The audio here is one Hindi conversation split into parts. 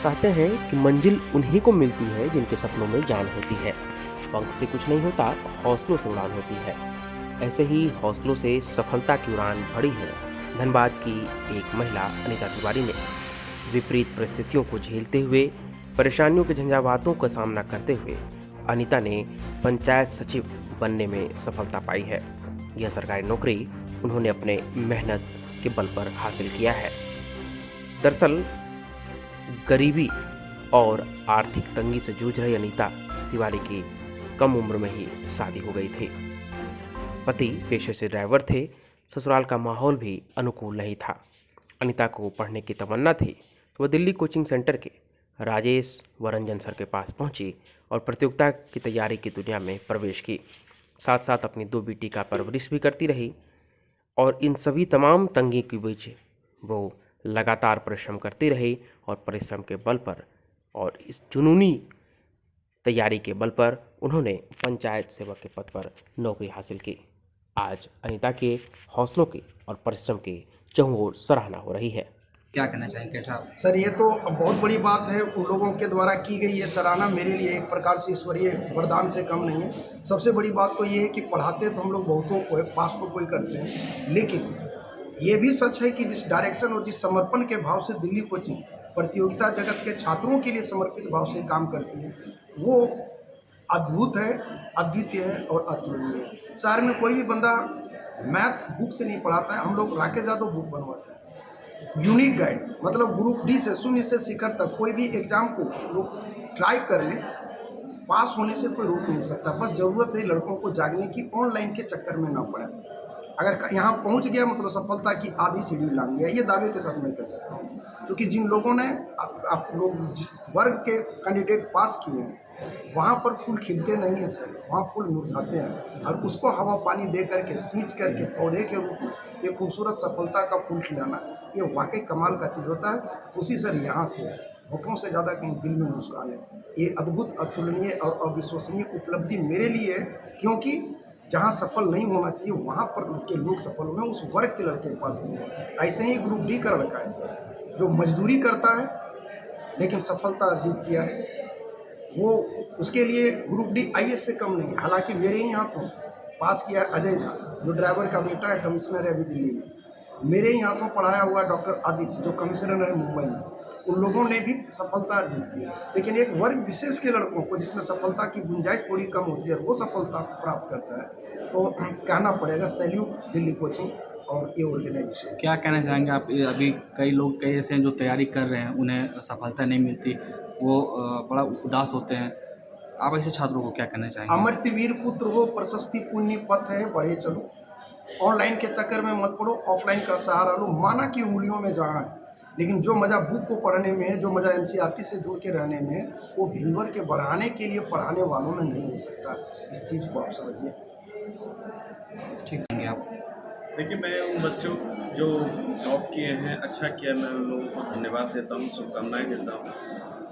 कहते हैं कि मंजिल उन्हीं को मिलती है जिनके सपनों में जान होती है। पंख से कुछ नहीं होता, हौसलों से उड़ान होती है। ऐसे ही हौसलों से सफलता की उड़ान भरी है धनबाद की एक महिला अनीता तिवारी ने। विपरीत परिस्थितियों को झेलते हुए, परेशानियों के झंझावातों का सामना करते हुए अनीता ने पंचायत सचिव बनने में सफलता पाई है। यह सरकारी नौकरी उन्होंने अपने मेहनत के बल पर हासिल किया है। दरअसल गरीबी और आर्थिक तंगी से जूझ रही अनीता तिवारी की कम उम्र में ही शादी हो गई थी। पति पेशे से ड्राइवर थे, ससुराल का माहौल भी अनुकूल नहीं था। अनीता को पढ़ने की तमन्ना थी तो वह दिल्ली कोचिंग सेंटर के राजेश वरंजन सर के पास पहुंची और प्रतियोगिता की तैयारी की दुनिया में प्रवेश की। साथ साथ अपनी 2 बेटी का परवरिश भी करती रही और इन सभी तमाम तंगी के बीच वो लगातार परिश्रम करती रही और परिश्रम के बल पर और इस जुनूनी तैयारी के बल पर उन्होंने पंचायत सेवक के पद पर नौकरी हासिल की। आज अनीता के हौसलों की और परिश्रम की चहुं ओर सराहना हो रही है। क्या कहना चाहेंगे, कैसा? सर, ये तो बहुत बड़ी बात है। उन लोगों के द्वारा की गई ये सराहना मेरे लिए एक प्रकार से ईश्वरीय वरदान से कम नहीं है। सबसे बड़ी बात तो ये है कि पढ़ाते तो हम लोग बहुतों को है, पास तो कोई करते हैं, लेकिन ये भी सच है कि जिस डायरेक्शन और जिस समर्पण के भाव से दिल्ली कोचिंग प्रतियोगिता जगत के छात्रों के लिए समर्पित भाव से काम करती है, वो अद्भुत है, अद्वितीय है और अतुलनीय है। शहर में कोई भी बंदा मैथ्स बुक से नहीं पढ़ाता है, हम लोग राकेश यादव बुक बनवाते हैं। यूनिक गाइड मतलब ग्रुप डी से शून्य से शिखर तक कोई भी एग्जाम को लोग ट्राई कर ले, पास होने से कोई रोक नहीं सकता। बस ज़रूरत है लड़कों को जागने की, ऑनलाइन के चक्कर में ना पड़े। अगर यहाँ पहुँच गया मतलब सफलता की आधी सीढ़ी लांग गया, ये दावे के साथ मैं कह सकता हूँ। क्योंकि जिन लोगों ने आप लोग जिस वर्ग के कैंडिडेट पास किए हैं, वहाँ पर फूल खिलते नहीं हैं सर, वहाँ फूल मुरझाते हैं। और उसको हवा पानी दे करके, सींच करके पौधे के रूप में ये खूबसूरत सफलता का फूल खिलाना, ये वाकई कमाल का चीज़ होता है। खुशी सर यहाँ से है, होठों से ज़्यादा कहीं दिल में मुस्कान है। ये अद्भुत, अतुलनीय और अविश्वसनीय उपलब्धि मेरे लिए है, क्योंकि जहाँ सफल नहीं होना चाहिए वहाँ पर के लोग सफल हुए, उस वर्ग के लड़के पास नहीं है। ऐसे ही ग्रुप डी का लड़का है सर, जो मजदूरी करता है लेकिन सफलता अर्जित किया है। वो उसके लिए ग्रुप डी आईएएस से कम नहीं है। हालांकि मेरे ही हाथों पास किया अजय झा, जो ड्राइवर का बेटा है, कमिश्नर है अभी दिल्ली में। मेरे ही हाथों पढ़ाया हुआ डॉक्टर आदित्य, जो कमिश्नर है मुंबई में। उन लोगों ने भी सफलता अर्जित की। लेकिन एक वर्ग विशेष के लड़कों को, जिसमें सफलता की गुंजाइश थोड़ी कम होती है, वो सफलता प्राप्त करता है, तो कहना पड़ेगा सैल्यूट दिल्ली कोचिंग और ये ऑर्गेनाइजेशन। क्या कहना चाहेंगे आप? अभी कई लोग कई ऐसे हैं जो तैयारी कर रहे हैं, उन्हें सफलता नहीं मिलती, वो बड़ा उदास होते हैं। आप ऐसे छात्रों को क्या कहना चाहेंगे? अमृत वीर पुत्र हो, प्रशस्ति पुण्य पथ है, बढ़े चलो। ऑनलाइन के चक्कर में मत पड़ो, ऑफलाइन का सहारा लो। माना कि उंगलियों में जहाँ है, लेकिन जो मज़ा बुक को पढ़ने में है, जो मज़ा एनसीईआरटी से जुड़ के रहने में है, वो व्यूअर के बढ़ाने के लिए पढ़ाने वालों में नहीं हो सकता। इस चीज़ को आप समझिए। ठीक कहेंगे आप? देखिए, मैं उन बच्चों जो टॉप किए हैं, अच्छा किया, मैं उन लोगों को धन्यवाद देता हूँ, शुभकामनाएँ देता हूँ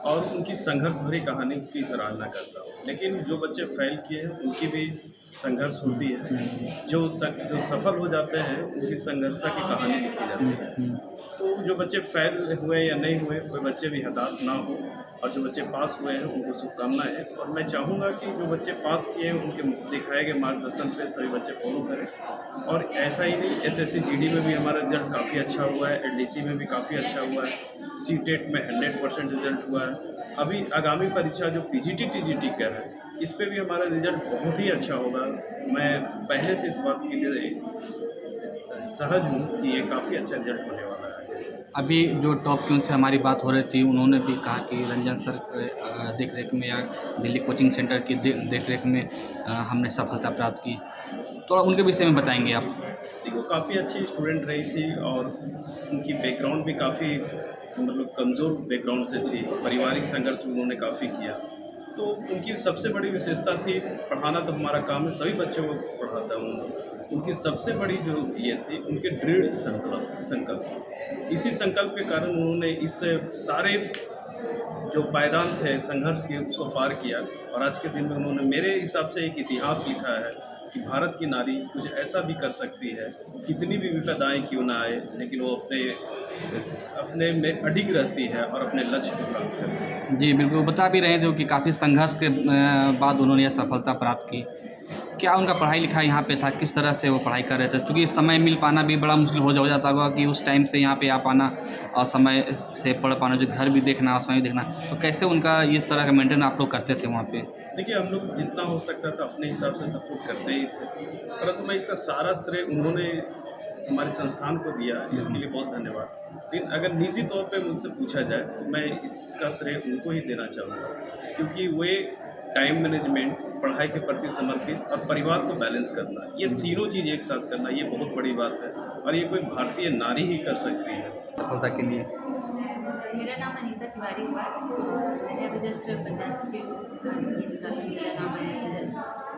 और उनकी संघर्ष भरी कहानी की सराहना करता हूँ। लेकिन जो बच्चे फेल किए हैं, उनकी भी संघर्ष होती है। जो सफल हो जाते हैं, उनकी संघर्षता की कहानी लिखी जाती है। तो जो बच्चे फेल हुए या नहीं हुए, कोई बच्चे भी हताश ना हो, और जो बच्चे पास हुए हैं उनको शुभकामनाएँ हैं। और मैं चाहूँगा कि जो बच्चे पास किए हैं, उनके दिखाए गए मार्गदर्शन पे सभी बच्चे फॉलो करें। और ऐसा ही नहीं, एसएससी जीडी में भी हमारा रिजल्ट काफ़ी अच्छा हुआ है, एलडीसी में भी काफ़ी अच्छा हुआ है, सीटेट में 100% रिजल्ट हुआ है। अभी आगामी परीक्षा जो पीजीटी टीजीटी का है, इस पे भी हमारा रिजल्ट बहुत ही अच्छा होगा। मैं पहले से इस बात के लिए सहज हूँ कि ये काफ़ी अच्छा रिजल्ट होने वाला है। अभी जो टॉप की उनसे हमारी बात हो रही थी, उन्होंने भी कहा कि रंजन सर देख रेख में या दिल्ली कोचिंग सेंटर की देख रेख में हमने सफलता प्राप्त की। थोड़ा उनके विषय में बताएंगे आप? देखो, काफ़ी अच्छी स्टूडेंट रही थी और उनकी बैकग्राउंड भी काफ़ी मतलब कमज़ोर बैकग्राउंड से थी। पारिवारिक संघर्ष भी उन्होंने काफ़ी किया। तो उनकी सबसे बड़ी विशेषता थी, पढ़ाना तो हमारा काम है, सभी बच्चों को पढ़ाता हूँ। उनकी सबसे बड़ी जो ये थी, उनके दृढ़ संकल्प। इसी संकल्प के कारण उन्होंने इस सारे जो पायदान थे संघर्ष के, उसको पार किया और आज के दिन में उन्होंने मेरे हिसाब से एक इतिहास लिखा है कि भारत की नारी कुछ ऐसा भी कर सकती है, कितनी भी विपदाएं क्यों ना आए, लेकिन वो अपने में अडिग रहती है और अपने लक्ष्य को प्राप्त करती है। जी, बिल्कुल, बता भी रहे थे कि काफ़ी संघर्ष के बाद उन्होंने यह सफलता प्राप्त की। क्या उनका पढ़ाई-लिखाई यहाँ पे था? किस तरह से वो पढ़ाई कर रहे थे? चूँकि समय मिल पाना भी बड़ा मुश्किल हो जाता होगा कि उस टाइम से यहाँ पे आ पाना और समय से पढ़ पाना, जो घर भी देखना और समय भी देखना। तो कैसे उनका इस तरह का मेंटेन आप लोग करते थे वहाँ पे? देखिए, हम लोग जितना हो सकता था अपने हिसाब से सपोर्ट करते ही थे, परंतु मैं इसका सारा श्रेय उन्होंने हमारे संस्थान को दिया, इसके लिए बहुत धन्यवाद। लेकिन अगर निजी तौर पे मुझसे पूछा जाए तो मैं इसका श्रेय उनको ही देना चाहूँगा, क्योंकि वे टाइम मैनेजमेंट, पढ़ाई के प्रति समर्पित और परिवार को बैलेंस करना, ये तीनों चीज़ एक साथ करना, ये बहुत बड़ी बात है और ये कोई भारतीय नारी ही कर सकती है। सफलता के लिए? सर, मेरा नाम अनीता तिवारी हुआ और मैंने अभी जस्ट पंचायत सचिव ये निकाला, मेरा नाम है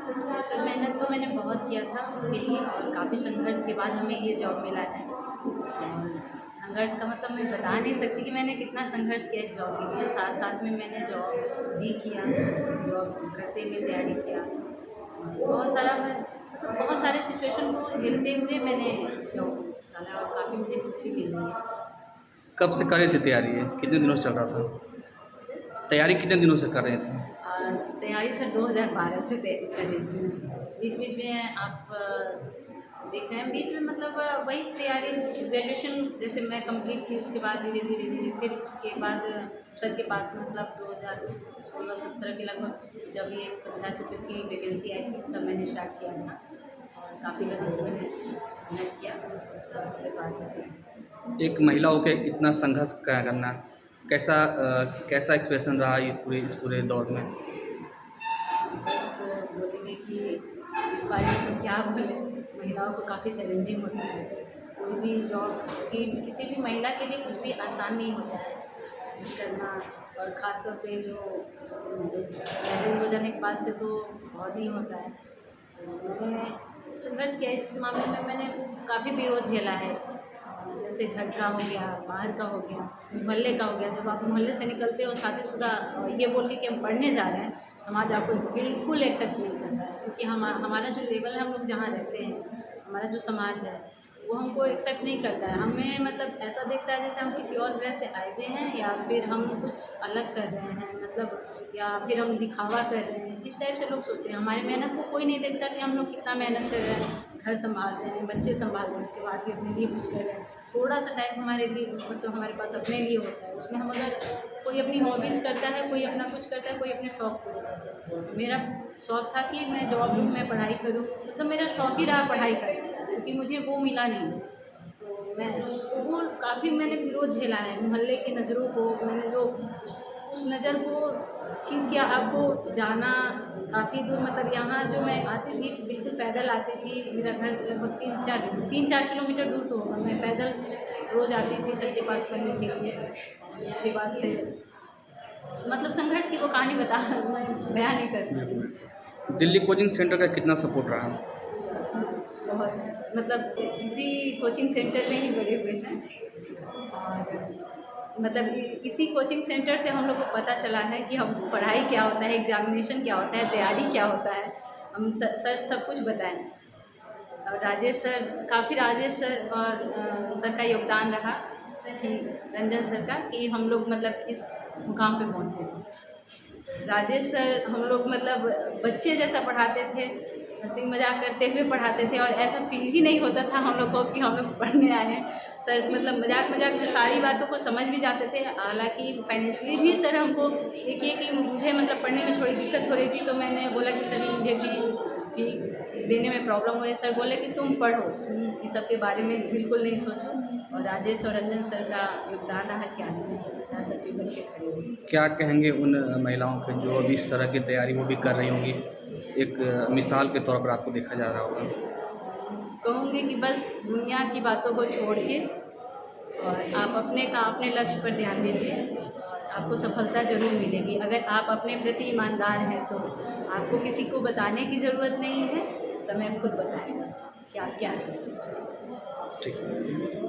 तो सर मेहनत तो मैंने बहुत किया था उसके लिए और काफ़ी संघर्ष के बाद हमें ये जॉब मिला है। और संघर्ष का मतलब मैं बता नहीं सकती कि मैंने कितना संघर्ष किया इस जॉब के लिए। साथ साथ में मैंने जॉब भी किया, जॉब करते हुए तैयारी किया, बहुत सारा मतलब बहुत सारे सिचुएशन को झेलते हुए मैंने जॉब डाला और काफ़ी मुझे खुशी मिल रही है। कब से कर रहे थे तैयारी ये? कितने दिनों से चल रहा था? तैयारी कितने दिनों से कर रहे थे? तैयारी सर 2012 से कर रही थी। बीच बीच में आप देख रहे हैं, बीच में मतलब वही तैयारी ग्रेजुएशन जैसे मैं कंप्लीट की, उसके बाद धीरे धीरे फिर उसके बाद सर के पास मतलब 2016-17 के लगभग जब ये पंचायत सचिव की वैकेंसी आई थी तब मैंने स्टार्ट किया था और काफ़ी लगन से मैंने मेहनत किया उसके पास। एक महिला होकर इतना संघर्ष करना कैसा एक्सप्रेशन रहा इस पूरे दौर में? बस बोलेंगे कि इस बारे में तो क्या बोले, महिलाओं को काफ़ी चैलेंजिंग होता है। कोई भी जॉब की किसी भी महिला के लिए कुछ भी आसान नहीं होता है करना, और ख़ासतौर पे जो मैरिज हो जाने के बाद से तो बहुत ही होता है। तो मैंने संघर्ष किया इस मामले में, मैंने काफ़ी विरोध झेला है, जैसे घर का हो गया, बाहर का हो गया, मोहल्ले का हो गया। जब आप मोहल्ले से निकलते हो शादीशुदा ये बोल के कि हम पढ़ने जा रहे हैं, समाज आपको बिल्कुल एक्सेप्ट नहीं करता है, क्योंकि हमारा जो लेवल है, हम लोग जहाँ रहते हैं, हमारा जो समाज है वो हमको एक्सेप्ट नहीं करता है। हमें मतलब ऐसा देखता है जैसे हम किसी और ग्रह से आए हुए हैं या फिर हम कुछ अलग कर रहे हैं, मतलब या फिर हम दिखावा कर रहे हैं, इस टाइप से लोग सोचते हैं। हमारी मेहनत को कोई नहीं देखता कि हम लोग कितना मेहनत कर रहे हैं, घर संभाल रहे हैं, बच्चे संभाल रहे हैं, उसके बाद भी अपने लिए कुछ कर रहे हैं। थोड़ा सा टाइम हमारे लिए मतलब हमारे पास अपने लिए होता है, उसमें हम अगर कोई अपनी हॉबीज़ करता है, कोई अपना कुछ करता है, कोई अपने शौक़ पूरे करता है। मेरा शौक़ था कि मैं जॉब लूँ, मैं पढ़ाई करूँ, मतलब मेरा शौक़ ही रहा पढ़ाई करना, क्योंकि मुझे वो मिला नहीं। तो वो काफ़ी मैंने विरोध झेला है, मोहल्ले की नज़रों को, मैंने जो उस नज़र को छीन के आपको जाना काफ़ी दूर, मतलब यहाँ जो मैं आती थी बिल्कुल पैदल आती थी, मेरा घर लगभग 3-4 किलोमीटर दूर तो होगा, मैं पैदल रोज़ आती थी सर के पास पढ़ने के लिए। उसके बाद से मतलब संघर्ष की वो कहानी मैं बयान नहीं करती। दिल्ली कोचिंग सेंटर का कितना सपोर्ट रहा? बहुत, मतलब इसी कोचिंग सेंटर में ही बड़े हुए हैं और मतलब इसी कोचिंग सेंटर से हम लोग को पता चला है कि हम पढ़ाई क्या होता है, एग्जामिनेशन क्या होता है, तैयारी क्या होता है। हम सर सब कुछ बताएं और राजेश सर और सर का योगदान रहा कि रंजन सर का, कि हम लोग मतलब इस मुकाम पे पहुँचे। राजेश सर हम लोग मतलब बच्चे जैसा पढ़ाते थे, हंसी मजाक करते हुए पढ़ाते थे और ऐसा फील ही नहीं होता था हम लोग को कि हम लोग पढ़ने आए हैं। सर मतलब मजाक में सारी बातों को समझ भी जाते थे। हालांकि फाइनेंशियली भी सर हमको ये किए कि मुझे मतलब पढ़ने में थोड़ी दिक्कत हो रही थी, तो मैंने बोला कि सर मुझे भी देने में प्रॉब्लम हो रही है। सर बोले कि तुम पढ़ो, तुम इस सब के बारे में बिल्कुल नहीं सोचो। और राजेश और रंजन सर का योगदान रहा क्या पंचायत सचिव बन के खड़े हुए। क्या कहेंगे उन महिलाओं के जो अभी इस तरह की तैयारी वो भी कर रही होंगी, एक मिसाल के तौर पर आपको देखा जा रहा होगा? कहूँगी कि बस दुनिया की बातों को छोड़ के और आप अपने लक्ष्य पर ध्यान दीजिए, आपको सफलता ज़रूर मिलेगी। अगर आप अपने प्रति ईमानदार हैं तो आपको किसी को बताने की ज़रूरत नहीं है, समय खुद बताएगा कि आप क्या करें। ठीक है।